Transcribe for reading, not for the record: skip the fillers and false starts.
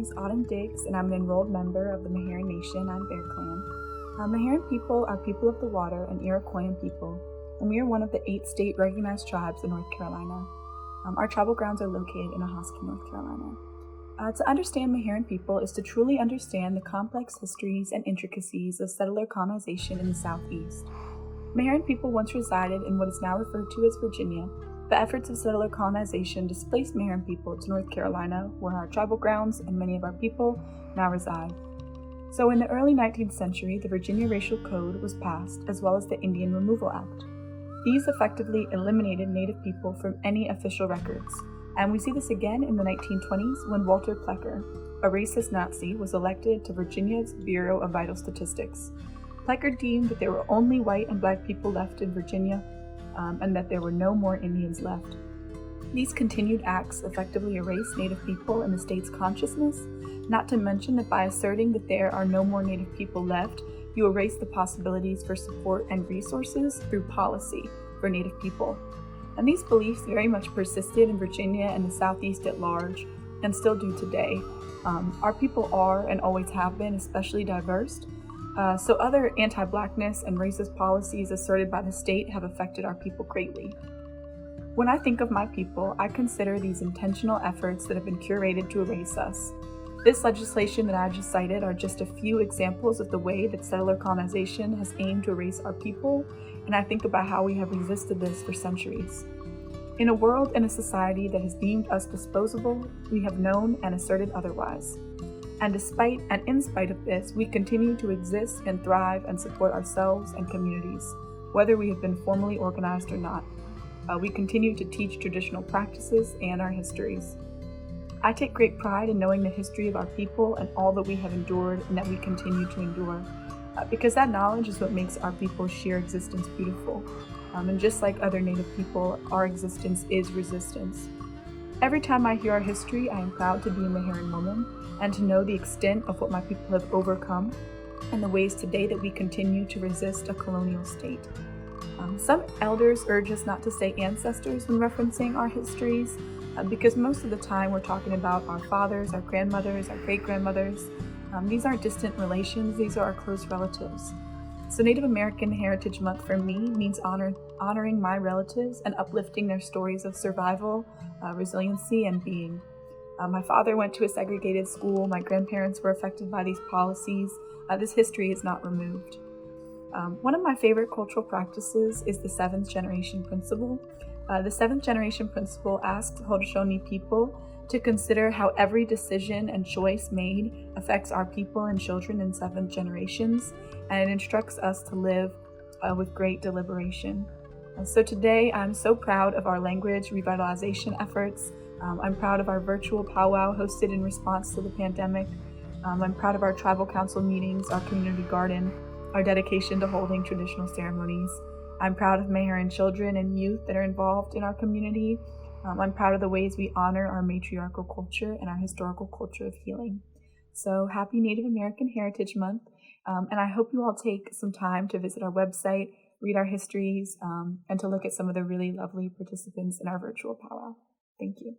is Autumn Diggs, and I'm an enrolled member of the Meherrin Nation and Bear Clan. Meherrin people are people of the water and Iroquoian people, and we are one of the 8 state recognized tribes in North Carolina. Our tribal grounds are located in Ahoskie, North Carolina. To understand Meherrin people is to truly understand the complex histories and intricacies of settler colonization in the Southeast. Meherrin people once resided in what is now referred to as Virginia. The efforts of settler colonization displaced Meherrin people to North Carolina, where our tribal grounds and many of our people now reside. So in the early 19th century, the Virginia Racial Code was passed, as well as the Indian Removal Act. These effectively eliminated Native people from any official records, and we see this again in the 1920s when Walter Plecker, a racist Nazi, was elected to Virginia's Bureau of Vital Statistics. Plecker deemed that there were only white and black people left in Virginia, and that there were no more Indians left. These continued acts effectively erased Native people in the state's consciousness, not to mention that by asserting that there are no more Native people left, you erase the possibilities for support and resources through policy for Native people. And these beliefs very much persisted in Virginia and the Southeast at large, and still do today. Our people are, and always have been, especially diverse. So other anti-Blackness and racist policies asserted by the state have affected our people greatly. When I think of my people, I consider these intentional efforts that have been curated to erase us. This legislation that I just cited are just a few examples of the way that settler colonization has aimed to erase our people, and I think about how we have resisted this for centuries. In a world and a society that has deemed us disposable, we have known and asserted otherwise. And despite and in spite of this, we continue to exist and thrive and support ourselves and communities, whether we have been formally organized or not. We continue to teach traditional practices and our histories. I take great pride in knowing the history of our people and all that we have endured and that we continue to endure, because that knowledge is what makes our people's sheer existence beautiful. And just like other Native people, our existence is resistance. Every time I hear our history, I am proud to be a Meherrin woman and to know the extent of what my people have overcome and the ways today that we continue to resist a colonial state. Some elders urge us not to say ancestors when referencing our histories, because most of the time we're talking about our fathers, our grandmothers, our great-grandmothers. These aren't distant relations, these are our close relatives. So Native American Heritage Month for me means honoring my relatives and uplifting their stories of survival, resiliency, and being. My father went to a segregated school, my grandparents were affected by these policies. This history is not removed. One of my favorite cultural practices is the 7th generation principle. The 7th generation principle asks Haudenosaunee people to consider how every decision and choice made affects our people and children in 7 generations, and it instructs us to live with great deliberation. So today, I'm so proud of our language revitalization efforts. I'm proud of our virtual powwow hosted in response to the pandemic. I'm proud of our tribal council meetings, our community garden, our dedication to holding traditional ceremonies. I'm proud of Meherrin children and youth that are involved in our community. I'm proud of the ways we honor our matriarchal culture and our historical culture of healing. So happy Native American Heritage Month, and I hope you all take some time to visit our website, read our histories, and to look at some of the really lovely participants in our virtual powwow. Thank you.